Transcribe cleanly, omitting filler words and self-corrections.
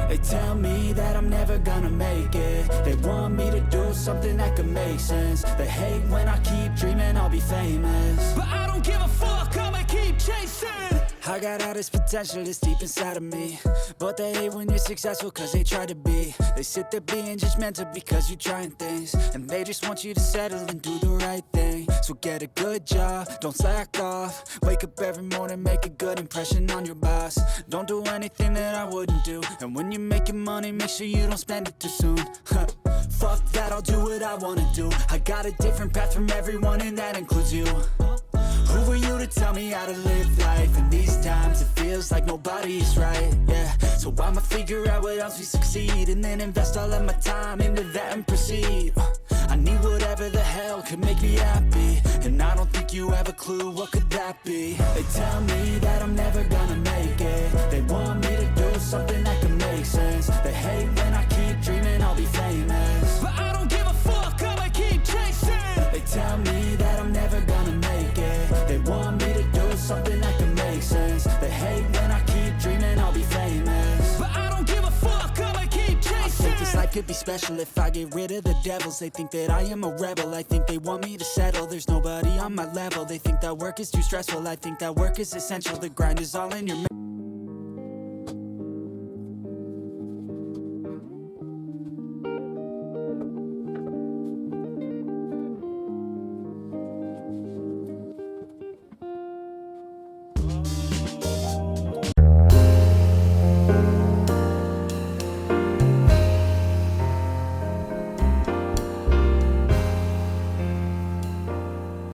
They tell me that I'm never gonna make it. They want me to do something that could make sense. They hate when I keep dreaming I'll be famous, but I don't give a fuck, I'ma keep chasing. I got all this potential that's deep inside of me, but they hate when you're successful cause they try to be. They sit there being judgmental because you're trying things, and they just want you to settle and do the right thing. So get a good job, don't slack off. Wake up every morning, make a good impression on your boss. Don't do anything that I wouldn't do, and when you're making money, make sure you don't spend it too soon. Fuck that, I'll do what I wanna do. I got a different path from everyone, and that includes you. Who are you to tell me how to live life? In these times it feels like nobody is right, yeah. So I'ma figure out what else we succeed, and then invest all of my time into that and proceed. I need whatever the hell could make me happy, and I don't think you have a clue what could that be. They tell me that I'm never gonna make it. They want me to do something that could make sense. They hate when I keep dreaming I'll be famous, but I don't give a fuck, I'ma keep chasing. They tell me that I'm never gonna make it. They want me to do something that can make sense. They hate when I keep dreaming I'll be famous, but I don't give a fuck, I'ma keep chasing. I think this life could be special if I get rid of the devils. They think that I am a rebel, I think they want me to settle. There's nobody on my level. They think that work is too stressful, I think that work is essential. The grind is all in your